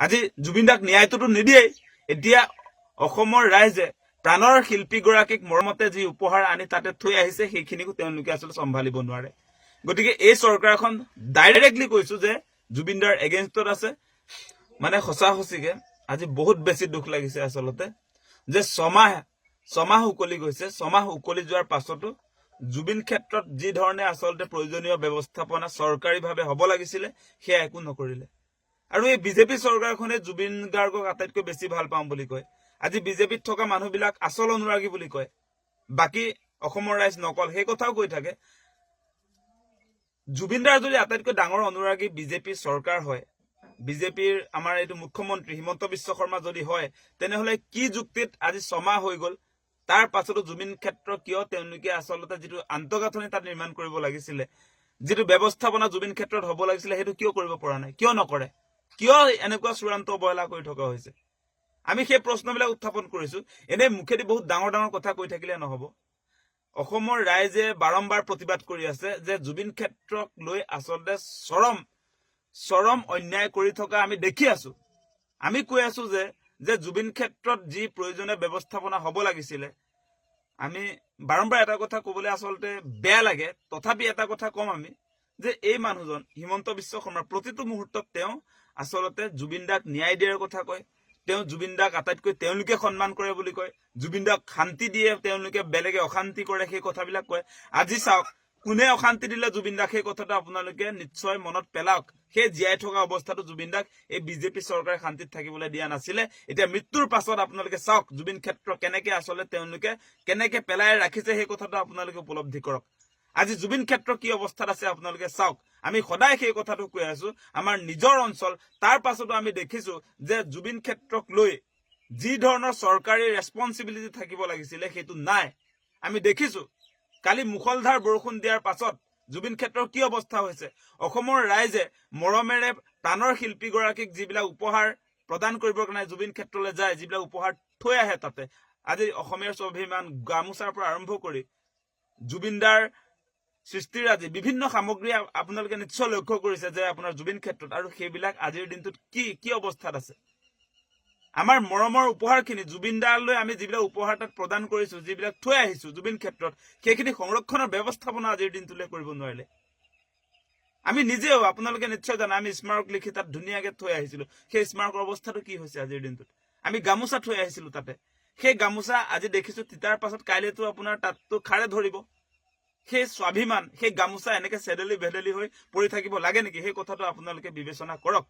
আজি জুবিন দাক ন্যায়টোতো নিদিয়েই। এতিয়া অসমৰ ৰাইজে প্ৰাণৰ শিল্পীগৰাকীক মৰমতে যি উপহাৰ আনি তাতে থৈ আহিছে সেইখিনিকো তেওঁলোকে আচলতে চম্ভালিব নোৱাৰে। গতিকে এই চৰকাৰখন ডাইৰেক্টলি কৈছো যে জুবিন দাৰ এগেইনষ্টত আছে। মানে সঁচা সঁচিকে আজি বহুত বেছি দুখ লাগিছে আচলতে যে ছমাহ উকলি গৈছে। ছমাহ উকলি যোৱাৰ পাছতো জুবিন ক্ষেত্ৰত যি ধৰণে আচলতে প্ৰয়োজনীয় ব্যৱস্থাপনা চৰকাৰীভাৱে হ'ব লাগিছিলে সেয়া একো নকৰিলে। আৰু এই বিজেপি চৰকাৰখনে জুবিন গাৰ্গক আটাইতকৈ বেছি ভাল পাওঁ বুলি কয়। আজি বিজেপিত থকা মানুহবিলাক আচল অনুৰাগী বুলি কয়, বাকী অসমৰ ৰাইজ নকল সেই কথাও কৈ থাকে। জুবিন দাৰ যদি আটাইতকৈ ডাঙৰ অনুৰাগী বিজেপি চৰকাৰ হয়, বিজেপিৰ আমাৰ এইটো মুখ্যমন্ত্ৰী হিমন্ত বিশ্ব শৰ্মা যদি হয়, তেনেহলে কি যুক্তিত আজি ছমাহ হৈ গল তাৰ পাছতো জুবিন ক্ষেত্ৰ কিয় তেওঁলোকে আচলতে যিটো আন্তঃগাঁথনি তাত নিৰ্মাণ কৰিব লাগিছিলে, যিটো ব্যৱস্থাপনা জুবিন ক্ষেত্ৰত হ'ব লাগিছিলে সেইটো কিয় কৰিব পৰা নাই, কিয় নকৰে, কিয় এনেকুৱা চূড়ান্ত অৱহেলা কৰি থকা হৈছে? আমি সেই প্ৰশ্নবিলাক উত্থাপন কৰিছো। এনে মুখেদি বহুত ডাঙৰ ডাঙৰ কথা কৈ থাকিলে নহব। অসমৰ ৰাইজে বাৰম্বাৰ প্ৰতিবাদ কৰি আছে যে জুবিন ক্ষেত্ৰক লৈ আচলতে চৰম অন্যায় কৰি থকা আমি দেখি আছো। আমি কৈ আছো যে জুবিন ক্ষেত্ৰত যি প্ৰয়োজনীয় ব্যৱস্থাপনা হ'ব লাগিছিলে, আমি বাৰম্বাৰ এটা কথা কবলৈ আচলতে বেয়া লাগে, তথাপি এটা কথা কম আমি যে এই মানুহজন হিমন্ত বিশ্ব শৰ্মাৰ প্ৰতিটো মুহূৰ্তত তেওঁ আচলতে জুবিন দাক ন্যায় দিয়াৰ কথা কয়। তেওঁ জুবিন দাক আটাইতকৈ তেওঁলোকে সন্মান কৰে বুলি কয়। জুবিন দাক শান্তি দিয়ে, তেওঁলোকে বেলেগে অশান্তি কৰে, সেই কথাবিলাক কয়। আজি চাওক কোনে অশান্তি দিলে জুবিন দাক, সেই কথাটো আপোনালোকে নিশ্চয় মনত পেলাওক। সেই জীয়াই থকা অৱস্থাটো জুবিন দাক এই বিজেপি চৰকাৰে শান্তিত থাকিবলৈ দিয়া নাছিলে। এতিয়া মৃত্যুৰ পাছত আপোনালোকে চাওক জুবিন ক্ষেত্ৰ কেনেকে আচলতে তেওঁলোকে কেনেকে পেলাই ৰাখিছে, সেই কথাটো আপোনালোকে উপলব্ধি কৰক। আজি জুবিন ক্ষেত্ৰ কি অৱস্থাত আছে আপোনালোকে চাওক। আমি সদায় সেই কথাটো কৈ আছো, আমাৰ নিজৰ অঞ্চল, তাৰ পাছতো আমি দেখিছো যে জুবিন ক্ষেত্ৰক লৈ যি ধৰণৰ চৰকাৰী ৰেছপন্সিবিলিটি থাকিব লাগিছিলে সেইটো নাই। আমি দেখিছো কালি মুখলধাৰ বৰষুণ দিয়াৰ পাছত জুবিন ক্ষেত্ৰৰ কি অৱস্থা হৈছে। অসমৰ ৰাইজে মৰমেৰে প্ৰাণৰ শিল্পীগৰাকীক যিবিলাক উপহাৰ প্ৰদান কৰিবৰ কাৰণে জুবিন ক্ষেত্ৰলৈ যায়, যিবিলাক উপহাৰ থৈ আহে তাতে, আজি অসমীয়াৰ স্বাভিমান গামোচাৰ পৰা আৰম্ভ কৰি জুবিনদাৰ সৃষ্টিৰ আজি বিভিন্ন সামগ্ৰী আপোনালোকে নিশ্চয় লক্ষ্য কৰিছে যে আপোনাৰ জুবিন ক্ষেত্ৰত, আৰু সেইবিলাক আজিৰ দিনটোত কি অৱস্থাত আছে। আমাৰ মৰমৰ উপহাৰখিনি জুবিনদাৰলৈ আমি যিবিলাক উপহাৰ তাত প্ৰদান কৰিছো, যিবিলাক থৈ আহিছো জুবিন ক্ষেত্ৰত, সেইখিনি সংৰক্ষণৰ ব্যৱস্থাপনা আজিৰ দিনটোলৈ কৰিব নোৱাৰিলে। আমি নিজেও আপোনালোকে নিশ্চয় জানে আমি স্মাৰক লিখি তাত ধুনীয়াকে থৈ আহিছিলো। সেই স্মাৰকৰ অৱস্থাটো কি হৈছে আজিৰ দিনটোত? আমি গামোচা থৈ আহিছিলো তাতে, সেই গামোচা আজি দেখিছো তিতাৰ পাছত কাইলেতো আপোনাৰ তাততো খাৰে ধৰিব। সেই স্বাভিমান, সেই গামোচা এনেকে চেদেলি ভেদেলি হৈ পৰি থাকিব লাগে নেকি? সেই কথাটো আপোনালোকে বিবেচনা কৰক।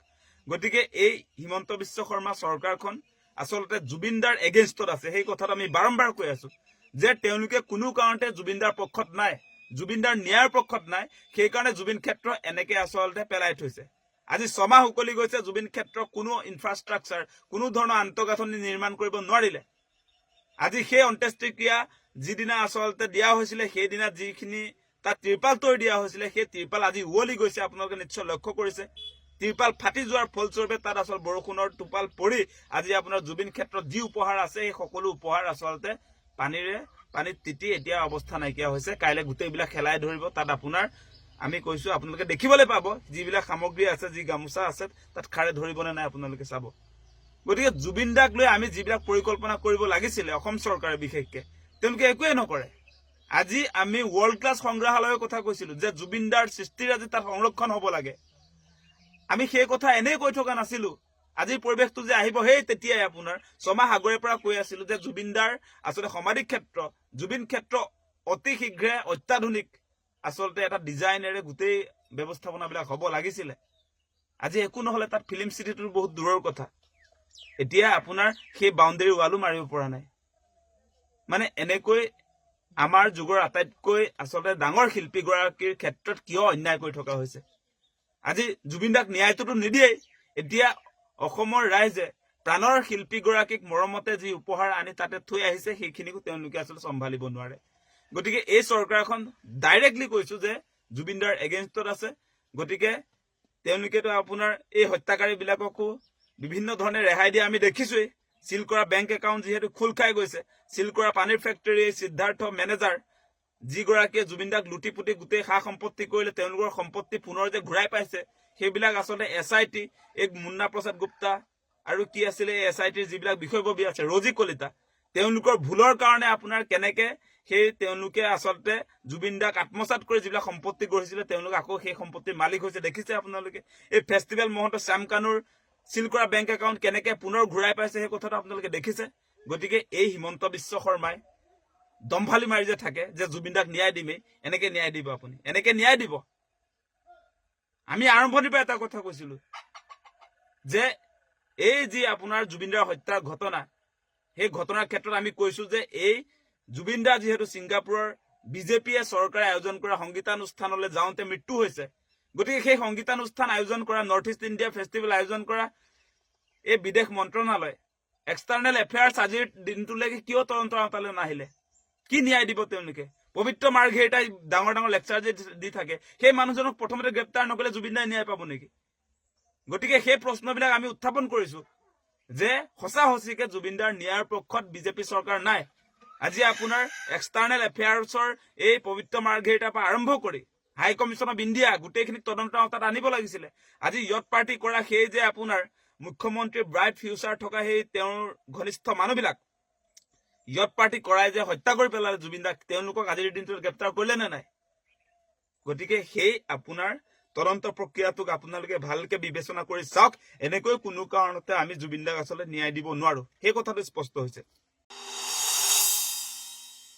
গতিকে এই হিমন্ত বিশ্ব শৰ্মা চৰকাৰখন আচলতে জুবিনদাৰ এগেইনষ্টত আছে। সেই কথাটো আমি বাৰম্বাৰ কৈ আছো যে তেওঁলোকে কোনো কাৰণতে জুবিনদাৰ পক্ষত নাই, জুবিনদাৰ ন্যায়ৰ পক্ষত নাই। সেইকাৰণে জুবিন ক্ষেত্ৰ এনেকে আচলতে পেলাই থৈছে। আজি ছমাহ উকলি গৈছে, জুবিন ক্ষেত্ৰ কোনো ইনফ্ৰাষ্ট্ৰাকচাৰ, কোনো ধৰণৰ আন্তঃগাঁথনি নিৰ্মাণ কৰিব নোৱাৰিলে। আজি সেই অন্ত্যেষ্টিক্ৰিয়া যিদিনা আচলতে দিয়া হৈছিলে, সেইদিনা যিখিনি তাত ত্ৰিপাল তৰি দিয়া হৈছিলে, সেই ত্ৰিপাল আজি উৱলি গৈছে। আপোনালোকে নিশ্চয় লক্ষ্য কৰিছে ত্ৰিপাল ফাটি যোৱাৰ ফলস্বৰূপে তাত আচল বৰষুণৰ টোপাল পৰি আজি আপোনাৰ জুবিন ক্ষেত্ৰত যি উপহাৰ আছে সেই সকলো উপহাৰ আচলতে পানীত তিতি এতিয়া অৱস্থা নাইকিয়া হৈছে। কাইলৈ গোটেইবিলাক খেলাই ধৰিব। তাত আপোনাৰ আমি কৈছো আপোনালোকে দেখিবলৈ পাব যিবিলাক সামগ্ৰী আছে, যি গামোচা আছে, তাত খাৰে ধৰিবনে নাই আপোনালোকে চাব। গতিকে জুবিন দাক লৈ আমি যিবিলাক পৰিকল্পনা কৰিব লাগিছিলে অসম চৰকাৰে বিশেষকে, তেওঁলোকে একোৱে নকৰে। আজি আমি ৱৰ্ল্ড ক্লাছ সংগ্ৰহালয়ৰ কথা কৈছিলো যে জুবিন দাৰ সৃষ্টিৰ আজি তাত সংৰক্ষণ হ'ব লাগে। আমি সেই কথা এনেই কৈ থকা নাছিলো। আজিৰ পৰিৱেশটো যে আহিব সেই তেতিয়াই আপোনাৰ ছমাহ আগৰে পৰা কৈ আছিলো যে জুবিনদাৰ আচলতে সমাধি ক্ষেত্ৰ, জুবিন ক্ষেত্ৰ অতি শীঘ্ৰে অত্যাধুনিক আচলতে এটা ডিজাইনেৰে গোটেই ব্যৱস্থাপনাবিলাক হ'ব লাগিছিলে। আজি একো নহলে, তাত ফিল্ম চিটিটোৰ বহুত দূৰৰ কথা। এতিয়া আপোনাৰ সেই বাউণ্ডেৰী ৱালো মাৰিব পৰা নাই। মানে এনেকৈ আমাৰ যুগৰ আটাইতকৈ আচলতে ডাঙৰ শিল্পীগৰাকীৰ ক্ষেত্ৰত কিয় অন্যায় কৰি থকা হৈছে। আজি জুবিন দাক ন্যায়টোতো নিদিয়েই। এতিয়া অসমৰ ৰাইজে প্ৰাণৰ শিল্পীগৰাকীক মৰমতে যি উপহাৰ আনি তাতে থৈ আহিছে সেইখিনিকো তেওঁলোকে আচলতে চম্ভালিব নোৱাৰে। গতিকে এই চৰকাৰখন ডাইৰেক্টলি কৈছো যে জুবিনদাৰ এগেইনষ্টত আছে। গতিকে তেওঁলোকেতো আপোনাৰ এই হত্যাকাৰী বিলাককো বিভিন্ন ধৰণে ৰেহাই দিয়া আমি দেখিছোৱেই। চিল কৰা বেংক একাউণ্ট যিহেতু খোল খাই গৈছে, চিল কৰা পানীৰ ফেক্টৰী সিদ্ধাৰ্থ মেনেজাৰ যিগৰাকীয়ে জুবিনদাক লুটি পুটি গোটেই সা সম্পত্তি কৰিলে, তেওঁলোকৰ সম্পত্তি পুনৰ যে ঘূৰাই পাইছে, সেইবিলাক আচলতে SIT, এই মুন্না প্ৰসাদ গুপ্তা, আৰু কি আছিলে SITৰ যিবিলাক বিষয়ববী আছে ৰজি কলিতা তেওঁলোকৰ ভুলৰ কাৰণে আপোনাৰ কেনেকে সেই তেওঁলোকে আচলতে জুবিন দাক আত্মসাৎ কৰি যিবিলাক সম্পত্তি গঢ়িছিলে তেওঁলোক আকৌ সেই সম্পত্তিৰ মালিক হৈছে দেখিছে আপোনালোকে এই ফেষ্টিভেল মহন্ত শ্যাম কানুৰ চিল কৰা বেংক একাউণ্ট কেনেকে পুনৰ ঘূৰাই পাইছে সেই কথাটো আপোনালোকে দেখিছে গতিকে এই হিমন্ত বিশ্ব শৰ্মাই দম্ভালি মাৰি যে থাকে যে জুবিন দাক ন্যায় দিমেই এনেকে ন্যায় দিব আপুনি এনেকে ন্যায় দিব আমি আৰম্ভণিৰ পৰা এটা কথা কৈছিলো যে এই যি আপোনাৰ জুবিন দাৰ হত্যাৰ ঘটনা সেই ঘটনাৰ ক্ষেত্ৰত আমি কৈছো যে এই জুবিন দা যিহেতু ছিংগাপুৰৰ বিজেপিয়ে চৰকাৰে আয়োজন কৰা সংগীতানুষ্ঠানলৈ যাওঁতে মৃত্যু হৈছে গতিকে সেই সংগীতানুষ্ঠান আয়োজন কৰা নৰ্থ ইষ্ট ইণ্ডিয়া ফেষ্টিভেল আয়োজন কৰা এই বিদেশ মন্ত্ৰণালয় এক্সটাৰ্নেল এফেয়াৰ্ছ আজিৰ দিনটোলৈকে কিয় তদন্ত আওতালৈ নাহিলে কি ন্যায় দিব তেওঁলোকে পবিত্ৰ মাৰ্ঘেৰিটাই ডাঙৰ ডাঙৰ লেকচাৰ যে দি থাকে সেই মানুহজনক প্ৰথমতে গ্ৰেপ্তাৰ নকৰিলে জুবিন দাই ন্যায় পাব নেকি গতিকে সেই প্ৰশ্নবিলাক আমি উত্থাপন কৰিছো যে সঁচা সঁচিকে জুবিন দাৰ ন্যায়ৰ পক্ষত বিজেপি চৰকাৰ নাই আজি আপোনাৰ এক্সটাৰ্নেল এফেয়াৰ্ছৰ এই পবিত্ৰ মাৰ্ঘেৰিটাৰ পৰা আৰম্ভ কৰি হাই কমিশ্যন অফ ইণ্ডিয়া গোটেইখিনি তদন্ত আওতাত আনিব লাগিছিলে আজি ইয়ত পাৰ্টি কৰা সেই যে আপোনাৰ মুখ্যমন্ত্ৰীৰ ব্ৰাইট ফিউচাৰ থকা সেই তেওঁৰ ঘনিষ্ঠ মানুহবিলাক ইয়ত পাৰ্টি কৰাই যে হত্যা কৰি পেলালে জুবিন দাক তেওঁলোকক আজিৰ দিনটোত গ্ৰেপ্তাৰ কৰিলে নে নাই গতিকে সেই আপোনাৰ তদন্ত প্ৰক্ৰিয়াটোক আপোনালোকে ভালকে বিবেচনা কৰি চাওক এনেকৈ কোনো কাৰণতে আমি জুবিন দাক আচলতে ন্যায় দিব নোৱাৰো সেই কথাটো স্পষ্ট হৈছে